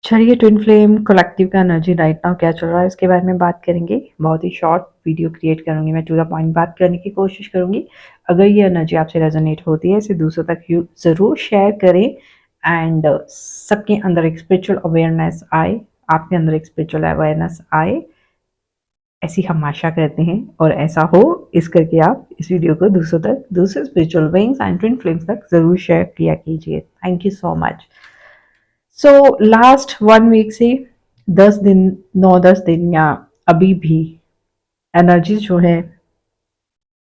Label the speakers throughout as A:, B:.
A: चलिए, twin flame collective का energy right now क्या चल रहा है इसके बारे में बात करेंगे। बहुत ही शॉर्ट वीडियो क्रिएट करूंगी, मैं टू द पॉइंट बात करने की कोशिश करूंगी। अगर ये एनर्जी आपसे रेजोनेट होती है इसे दूसरों तक ज़रूर शेयर करें एंड सबके अंदर एक स्पिरिचुअल अवेयरनेस आए, आपके अंदर एक स्पिरिचुअल अवेयरनेस आए, ऐसी हम आशा करते हैं और ऐसा हो। इस करके आप इस वीडियो को दूसरों तक, दूसरे spiritual beings and twin flames तक ज़रूर शेयर किया कीजिए। Thank you so much. So last 1 week से 10 दिन, 9-10 दिन या अभी भी एनर्जी जो है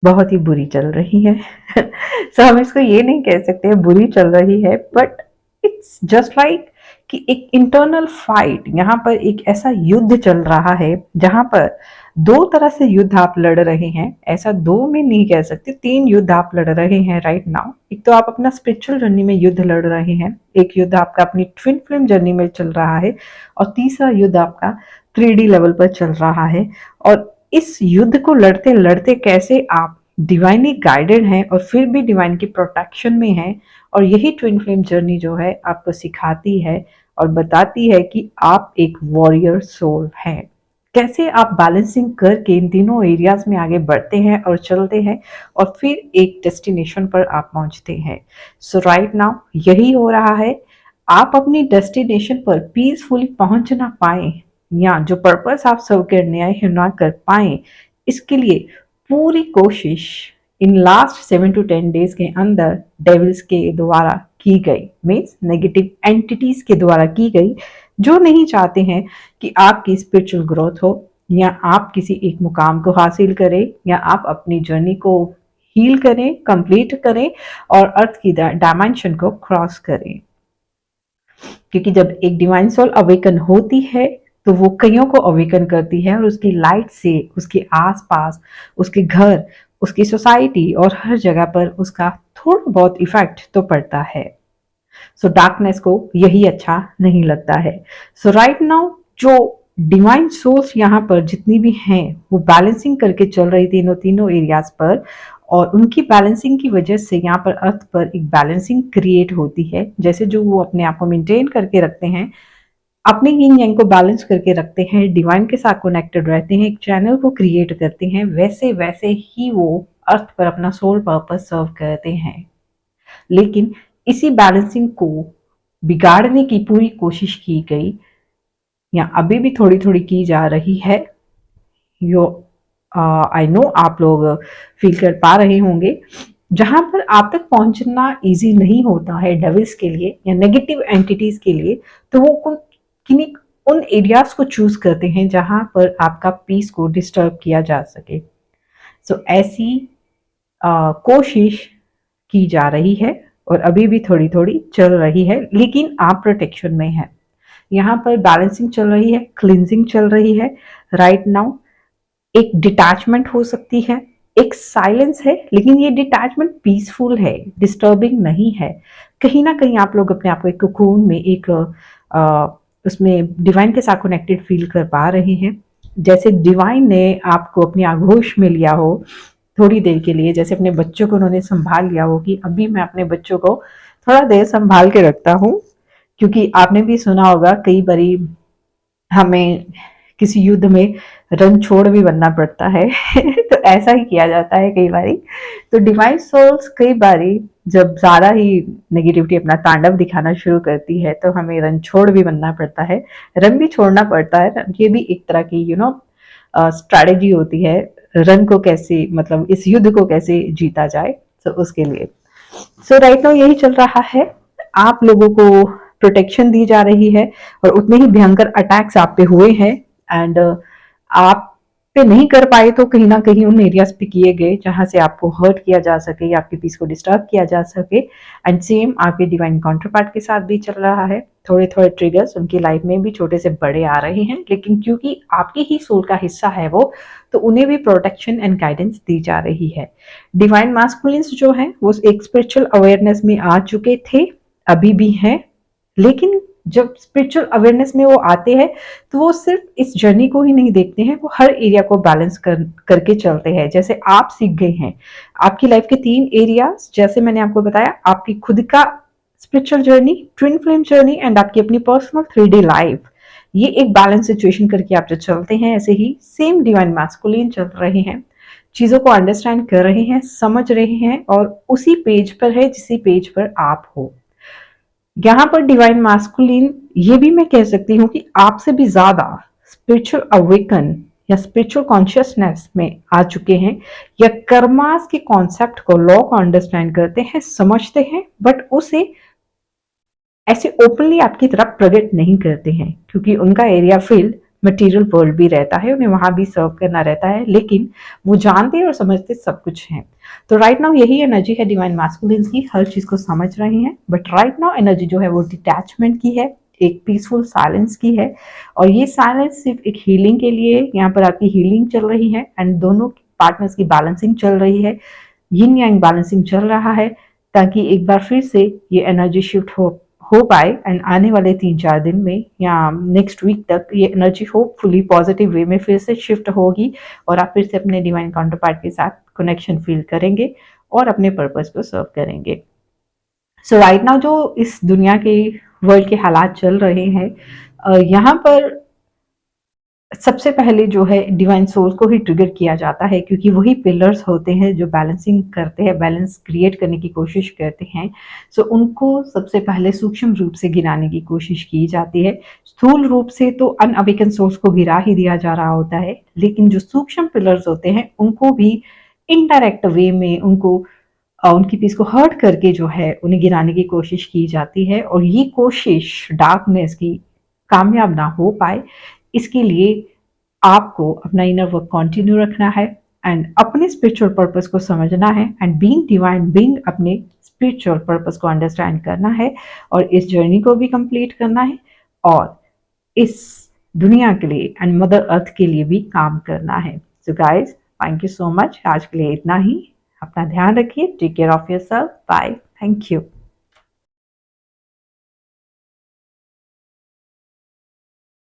A: बहुत ही बुरी चल रही है। सो हम इसको ये नहीं कह सकते बुरी चल रही है, बट इट्स जस्ट लाइक कि एक इंटरनल फाइट, यहाँ पर एक ऐसा युद्ध चल रहा है जहां पर दो तरह से युद्ध आप लड़ रहे हैं। ऐसा दो में नहीं कह सकते, 3 युद्ध आप लड़ रहे हैं राइट नाउ। एक तो आप अपना स्पिरिचुअल जर्नी में युद्ध लड़ रहे हैं, एक युद्ध आपका अपनी ट्विन फ्लेम जर्नी में चल रहा है, और तीसरा युद्ध आपका 3D लेवल पर चल रहा है। और इस युद्ध को लड़ते लड़ते कैसे आप डिवाइनली गाइडेड हैं और फिर भी डिवाइन की प्रोटेक्शन में हैं, और यही ट्विन फ्लेम जर्नी जो है आपको सिखाती है और बताती है कि आप एक वॉरियर सोल हैं। कैसे आप बैलेंसिंग करके इन तीनों एरियाज में आगे बढ़ते हैं और चलते हैं और फिर एक डेस्टिनेशन पर आप पहुंचते हैं। सो राइट नाउ यही हो रहा है। आप अपनी डेस्टिनेशन पर पीसफुली पहुंच ना पाए या जो पर्पस आप सर्व करने आए हैं ना कर पाए, इसके लिए पूरी कोशिश इन लास्ट 7 to 10 डेज के अंदर डेविल्स के द्वारा की गई, मीन्स नेगेटिव एंटिटीज के द्वारा की गई, जो नहीं चाहते हैं कि आपकी स्पिरिचुअल ग्रोथ हो या आप किसी एक मुकाम को हासिल करें या आप अपनी जर्नी को हील करें, कंप्लीट करें और अर्थ की डायमेंशन को क्रॉस करें। क्योंकि जब एक डिवाइन सोल अवेकन होती है तो वो कईयों को अवेकन करती है और उसकी लाइट से उसके आसपास, उसके घर, उसकी सोसाइटी और हर जगह पर उसका थोड़ा बहुत इफेक्ट तो पड़ता है। सो डार्कनेस को यही अच्छा नहीं लगता है। सो राइट नाउ जो डिवाइन सोल्स यहाँ पर जितनी भी हैं वो बैलेंसिंग करके चल रही थी तीनों तीनों एरियाज पर, और उनकी बैलेंसिंग की वजह से यहाँ पर अर्थ पर एक बैलेंसिंग क्रिएट होती है। जैसे जो वो अपने आप को मेंटेन करके रखते हैं, अपने यिन यांग को बैलेंस करके रखते हैं, डिवाइन के साथ कनेक्टेड रहते हैं, एक चैनल को क्रिएट करते हैं, वैसे वैसे ही वो अर्थ पर अपना सोल पर्पस सर्व करते हैं। लेकिन इसी बैलेंसिंग को बिगाड़ने की पूरी कोशिश की गई या अभी भी थोड़ी थोड़ी की जा रही है। यो आई नो आप लोग फील कर पा रहे होंगे। जहां पर आप तक पहुंचना इजी नहीं होता है डेविल्स के लिए या नेगेटिव एंटिटीज के लिए, तो वो किन्हीं उन एरियाज को चूज करते हैं जहां पर आपका पीस को डिस्टर्ब किया जा सके। सो ऐसी कोशिश की जा रही है और अभी भी थोड़ी थोड़ी चल रही है, लेकिन आप प्रोटेक्शन में है। यहाँ पर बैलेंसिंग चल रही है, क्लिनजिंग चल रही है राइट नाउ। एक डिटैचमेंट हो सकती है, एक साइलेंस है, लेकिन ये डिटैचमेंट पीसफुल है, डिस्टर्बिंग नहीं है। कहीं ना कहीं आप लोग अपने आप को एक कोकून में, एक उसमें डिवाइन के साथ कनेक्टेड फील कर पा रहे हैं। जैसे डिवाइन ने आपको अपनी आगोश में लिया हो थोड़ी देर के लिए, जैसे अपने बच्चों को उन्होंने संभाल लिया हो कि अभी मैं अपने बच्चों को थोड़ा देर संभाल के रखता हूँ। क्योंकि आपने भी सुना होगा कई बारी हमें किसी युद्ध में रन छोड़ भी बनना पड़ता है। तो ऐसा ही किया जाता है कई बारी। तो डिवाइन सोल्स कई बारी जब ज्यादा ही नेगेटिविटी अपना तांडव दिखाना शुरू करती है तो हमें रन छोड़ भी बनना पड़ता है, रन भी छोड़ना पड़ता है। ये भी एक तरह की स्ट्रैटेजी होती है, रन को कैसे, मतलब इस युद्ध को कैसे जीता जाए, तो उसके लिए। सो राइट नाउ यही चल रहा है। आप लोगों को प्रोटेक्शन दी जा रही है और उतने ही भयंकर अटैक्स आप पे हुए हैं एंड आप पे नहीं कर पाए तो कहीं ना कहीं उन एरियाज पे किए गए जहां से आपको हर्ट किया जा सके या आपके पीस को डिस्टर्ब किया जा सके। एंड सेम आपके डिवाइन काउंटर पार्ट के साथ भी चल रहा है। थोड़े थोड़े ट्रिगर्स उनकी लाइफ में भी छोटे से बड़े आ रहे हैं, लेकिन क्योंकि आपकी ही सोल का हिस्सा है वो, तो उन्हें भी प्रोटेक्शन एंड गाइडेंस दी जा रही है। डिवाइन मास्कुलिन्स जो है वो एक स्पिरिचुअल अवेयरनेस में आ चुके थे, अभी भी हैं, लेकिन जब स्पिरिचुअल अवेयरनेस में वो आते हैं तो वो सिर्फ इस जर्नी को ही नहीं देखते हैं, वो हर एरिया को बैलेंस करके चलते हैं। जैसे आप सीख गए हैं आपकी लाइफ के 3 एरियाज, जैसे मैंने आपको बताया, आपकी खुद का spiritual journey, twin flame journey and आपकी अपनी पर्सनल 3D लाइफ, ये एक बैलेंस सिचुएशन करके आप जो चलते हैं, ऐसे ही सेम डिवाइन मैस्कुलिन चल रहे हैं, चीजों को अंडरस्टैंड कर रहे हैं, समझ रहे हैं और उसी पेज पर है जिसी पेज पर आप हो। यहाँ पर डिवाइन मैस्कुलिन ये भी मैं कह सकती हूँ कि आपसे भी ज्यादा स्पिरिचुअल अवेकन या स्पिरिचुअल कॉन्शियसनेस में आ चुके हैं, या कर्मास के कॉन्सेप्ट को, लॉ को अंडरस्टैंड करते हैं, समझते हैं, बट उसे ऐसे ओपनली आपकी तरफ प्रकट नहीं करते हैं क्योंकि उनका एरिया फील्ड मटेरियल वर्ल्ड भी रहता है, उन्हें वहां भी सर्व करना रहता है, लेकिन वो जानते और समझते सब कुछ हैं। तो राइट नाउ यही एनर्जी है डिवाइन मैस्कुलिन्स की, हर चीज को समझ रहे हैं, बट राइट नाउ एनर्जी जो है वो डिटैचमेंट की है, एक पीसफुल साइलेंस की है, और ये साइलेंस सिर्फ एक हीलिंग के लिए, यहाँ पर आपकी हीलिंग चल रही है एंड दोनों पार्टनर्स की बैलेंसिंग चल रही है, यिन यांग बैलेंसिंग चल रहा है, ताकि एक बार फिर से ये एनर्जी शिफ्ट हो पाए एंड आने वाले 3-4 दिन में या नेक्स्ट वीक तक ये एनर्जी होपफुली पॉजिटिव वे में फिर से शिफ्ट होगी और आप फिर से अपने डिवाइन काउंटर पार्ट के साथ कनेक्शन फील करेंगे और अपने पर्पस को सर्व करेंगे। सो राइट नाउ जो इस दुनिया के वर्ल्ड के हालात चल रहे हैं, यहाँ पर सबसे पहले जो है डिवाइन सोल को ही ट्रिगर किया जाता है क्योंकि वही पिलर्स होते हैं जो बैलेंसिंग करते हैं, बैलेंस क्रिएट करने की कोशिश करते हैं। सो उनको सबसे पहले सूक्ष्म रूप से गिराने की कोशिश की जाती है। स्थूल रूप से तो अनअवेकन सोल्स को गिरा ही दिया जा रहा होता है, लेकिन जो सूक्ष्म पिलर्स होते हैं उनको भी इनडायरेक्ट वे में उनकी पीस को हर्ट करके जो है उन्हें गिराने की कोशिश की जाती है, और ये कोशिश डार्कनेस की कामयाब ना हो पाए इसके लिए आपको अपना इनर वर्क कंटिन्यू रखना है एंड अपने स्पिरिचुअल पर्पस को समझना है एंड बीइंग डिवाइन बीइंग अपने स्पिरिचुअल पर्पस को अंडरस्टैंड करना है और इस जर्नी को भी कंप्लीट करना है और इस दुनिया के लिए एंड मदर अर्थ के लिए भी काम करना है। So guys, thank you so much. आज के लिए इतना ही। अपना ध्यान रखिए। Take care of yourself. Bye. Thank you.